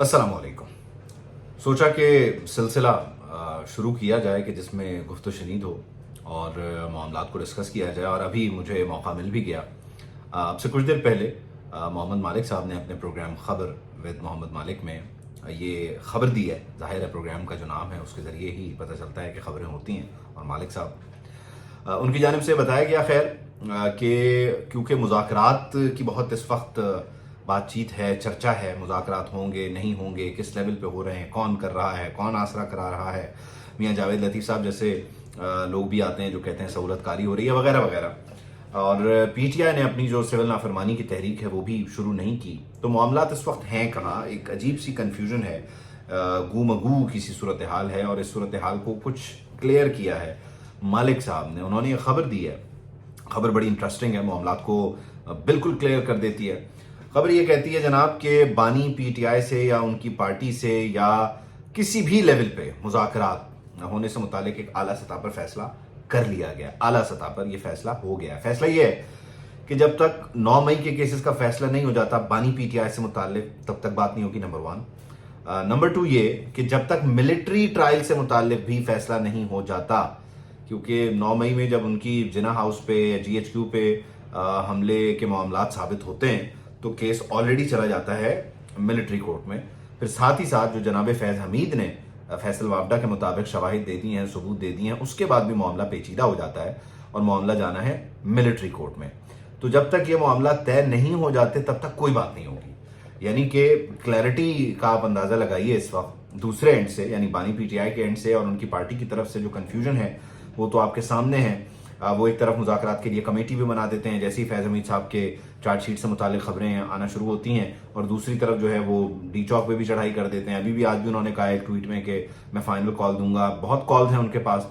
अस्सलाम वालेकुम। सोचा कि सिलसिला शुरू किया जाए कि जिसमें गुफ्त शनीद हो और मामलात को डिस्कस किया जाए, और अभी मुझे मौका मिल भी गया। आपसे कुछ देर पहले मोहम्मद मालिक साहब ने अपने प्रोग्राम खबर विद मोहम्मद मालिक में ये खबर दी है। ज़ाहिर है प्रोग्राम का जो नाम है उसके ज़रिए ही पता चलता है कि खबरें होती हैं, और मालिक साहब उनकी जानिब से बताया गया खैर कि क्योंकि मुज़ाकरात की बहुत इस वक्त बातचीत है, चर्चा है, मुज़ाकरात होंगे नहीं होंगे, किस लेवल पे हो रहे हैं, कौन कर रहा है, कौन आसरा करा रहा है। मियां जावेद लतीफ़ साहब जैसे लोग भी आते हैं जो कहते हैं सहूलतकारी हो रही है वगैरह वगैरह। और पीटीआई ने अपनी जो सिविल नाफरमानी की तहरीक है वो भी शुरू नहीं की। तो मामलात इस वक्त हैं कहाँ, एक अजीब सी कन्फ्यूजन है, गू मगू की सी सूरत हाल है। और इस सूरत हाल को कुछ क्लियर किया है मालिक साहब ने। उन्होंने ये खबर दी है, खबर बड़ी इंटरेस्टिंग है, मामलात को बिल्कुल क्लियर कर देती है। खबर ये कहती है जनाब कि बानी पीटीआई से या उनकी पार्टी से या किसी भी लेवल पे मुज़ाकरात होने से मुतालिक एक आला सतह पर फैसला कर लिया गया। आला सतह पर यह फैसला हो गया। फैसला ये है कि जब तक 9 मई के केसेस का फैसला नहीं हो जाता बानी पीटीआई से मुतालिक, तब तक बात नहीं होगी, नंबर 1। नंबर 2 ये कि जब तक मिलिट्री ट्रायल से मुतालिक भी फैसला नहीं हो जाता, क्योंकि 9 मई में जब उनकी जिना हाउस पे या जीएचक्यू पे हमले के मामलात साबित होते हैं तो केस ऑलरेडी चला जाता है मिलिट्री कोर्ट में। फिर साथ ही साथ जो जनाब फैज़ हमीद ने फैसल वापडा के मुताबिक शवाहिद दे दी हैं, सबूत दे दिए हैं, उसके बाद भी मामला पेचीदा हो जाता है और मामला जाना है मिलिट्री कोर्ट में। तो जब तक ये मामला तय नहीं हो जाते तब तक कोई बात नहीं होगी। यानी कि क्लैरिटी का आप अंदाजा लगाइए इस वक्त दूसरे एंड से, यानी बानी पीटीआई के एंड से और उनकी पार्टी की तरफ से जो कन्फ्यूजन है वो तो आपके सामने है। वो एक तरफ मुज़ाकरात के लिए कमेटी भी बना देते हैं जैसे ही फैज़ हमीद साहब के चार्जशीट से मुतालिक खबरें आना शुरू होती हैं, और दूसरी तरफ जो है वो डी चौक पे भी चढ़ाई कर देते हैं। अभी भी आज भी उन्होंने कहा एक ट्वीट में कि मैं फाइनल कॉल दूंगा। बहुत कॉल्स हैं उनके पास,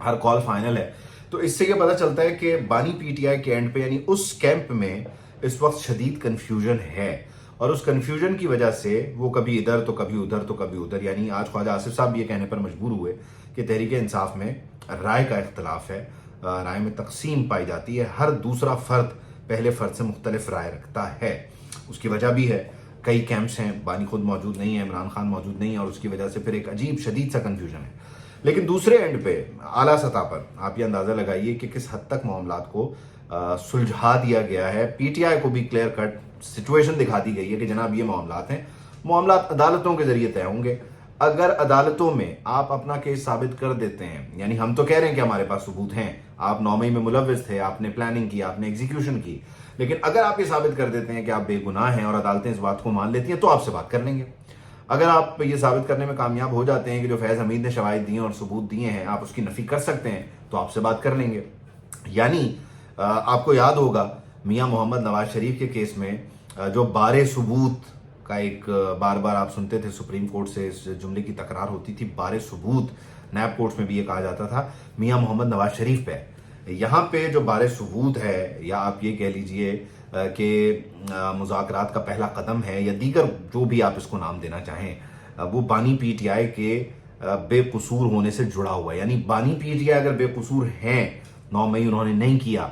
हर कॉल फाइनल है। तो इससे ये पता चलता है कि बानी पीटीआई के एंड पे, यानी उस कैंप में इस वक्त शदीद कन्फ्यूजन है, और उस कन्फ्यूजन की वजह से वो कभी इधर तो कभी उधर तो कभी उधर। यानी आज ख्वाजा आसिफ साहब भी ये कहने पर मजबूर हुए कि तहरीक इंसाफ में राय का इख्तलाफ है, राय में तकसीम पाई जाती है, हर दूसरा फर्द पहले फर्द से मुख्तलिफ राय रखता है। उसकी वजह भी है, कई कैंप्स हैं, बानी खुद मौजूद नहीं है, इमरान खान मौजूद नहीं है, और उसकी वजह से फिर एक अजीब शदीद सा कन्फ्यूजन है। लेकिन दूसरे एंड पे आला सतह पर आप ये अंदाजा लगाइए कि किस हद तक मामलात को सुलझा दिया गया है। पीटीआई को भी क्लियर कट सिचुएशन दिखा दी गई है कि जनाब ये मामलात हैं, मामलात अदालतों के जरिए तय होंगे। अगर अदालतों में आप अपना केस साबित कर देते हैं, यानी हम तो कह रहे हैं कि हमारे पास सबूत हैं, आप 9 मई में मुलव्विस थे, आपने प्लानिंग की, आपने एग्जीक्यूशन की, लेकिन अगर आप ये साबित कर देते हैं कि आप बेगुनाह हैं और अदालतें इस बात को मान लेती हैं तो आपसे बात कर लेंगे। अगर आप ये साबित करने में कामयाब हो जाते हैं कि जो फैज़ हमीद ने शवाहिद दिए और सबूत दिए हैं आप उसकी नफी कर सकते हैं तो आपसे बात कर लेंगे। यानी आपको याद होगा मियां मोहम्मद नवाज शरीफ के केस में जो बारे सबूत का एक बार बार आप सुनते थे, सुप्रीम कोर्ट से इस जुमले की तकरार होती थी, बारे सबूत, नैब कोर्ट्स में भी ये कहा जाता था मियां मोहम्मद नवाज शरीफ पे। यहाँ पे जो बारे सबूत है, या आप ये कह लीजिए कि मुज़ाकरात का पहला कदम है, या दीगर जो भी आप इसको नाम देना चाहें, वो बानी पीटीआई के बेकसूर होने से जुड़ा हुआ है। यानी बानी पीटीआई अगर बेकसूर हैं, 9 मई उन्होंने नहीं किया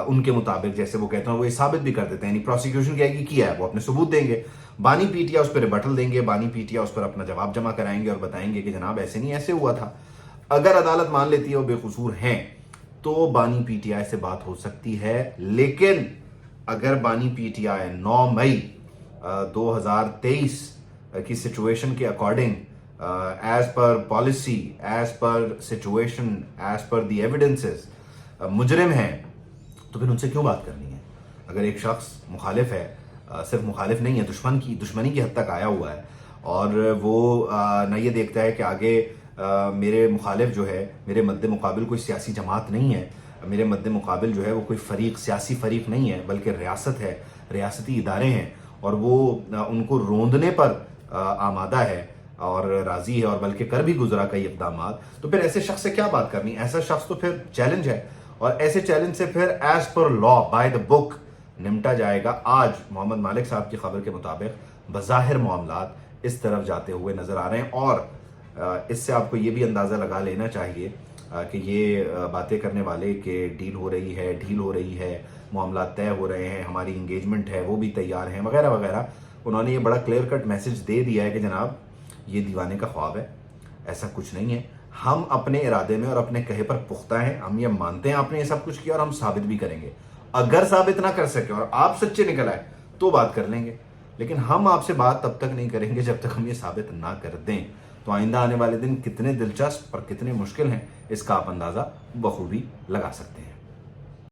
उनके मुताबिक, जैसे वो कहते हैं, वो ये साबित भी कर देते हैं, यानी प्रोसिक्यूशन कहेगी किया है, वो अपने सबूत देंगे, बानी पीटीआई उस पर रिबटल देंगे, बानी पीटीआई उस पर अपना जवाब जमा कराएंगे और बताएंगे कि जनाब ऐसे नहीं, ऐसे हुआ था। अगर अदालत मान लेती है वो बेकसूर हैं तो बानी पीटीआई से बात हो सकती है। लेकिन अगर बानी पीटीआई 9 मई 2023 की सिचुएशन के according, as per policy, as per situation, as per the evidences मुजरिम हैं, तो फिर उनसे क्यों बात करनी है? अगर एक शख्स मुखालिफ है, सिर्फ मुखालिफ नहीं है, दुश्मनी की हद तक आया हुआ है, और वो न ये देखता है कि आगे मेरे मुखालिफ जो है, मेरे मद्दे मुकाबिल कोई सियासी जमात नहीं है, मेरे मद्दे मुकाबिल जो है वो कोई फरीक, सियासी फरीक नहीं है, बल्कि रियासत है, रियासती इदारे हैं, और वो उनको रोंदने पर आमादा है और राजी है, और बल्कि कर भी गुजरा कई इकदाम। तो फिर ऐसे शख्स से क्या बात करनी? ऐसा शख्स तो फिर चैलेंज है, और ऐसे चैलेंज से फिर as per law, by the book निपटा जाएगा। आज मोहम्मद मालिक साहब की खबर के मुताबिक बज़ाहिर मामलात इस तरफ जाते हुए नजर आ रहे हैं, और इससे आपको ये भी अंदाज़ा लगा लेना चाहिए कि ये बातें करने वाले कि डील हो रही है, मामला तय हो रहे हैं, हमारी इंगेजमेंट है, वो भी तैयार हैं, वगैरह वगैरह, انہوں نے یہ بڑا کلیئر کٹ میسج دے دیا ہے کہ جناب یہ دیوانے کا خواب ہے، ایسا کچھ نہیں ہے. ہم اپنے ارادے میں اور اپنے کہے پر پختہ ہیں، ہم یہ مانتے ہیں آپ نے یہ سب کچھ کیا اور ہم ثابت بھی کریں گے. اگر ثابت نہ کر سکے اور آپ سچے نکل آئے تو بات کر لیں گے، لیکن ہم آپ سے بات تب تک نہیں کریں گے جب تک ہم یہ ثابت نہ کر دیں. تو آئندہ آنے والے دن کتنے دلچسپ اور کتنے مشکل ہیں اس کا آپ اندازہ بخوبی لگا سکتے ہیں.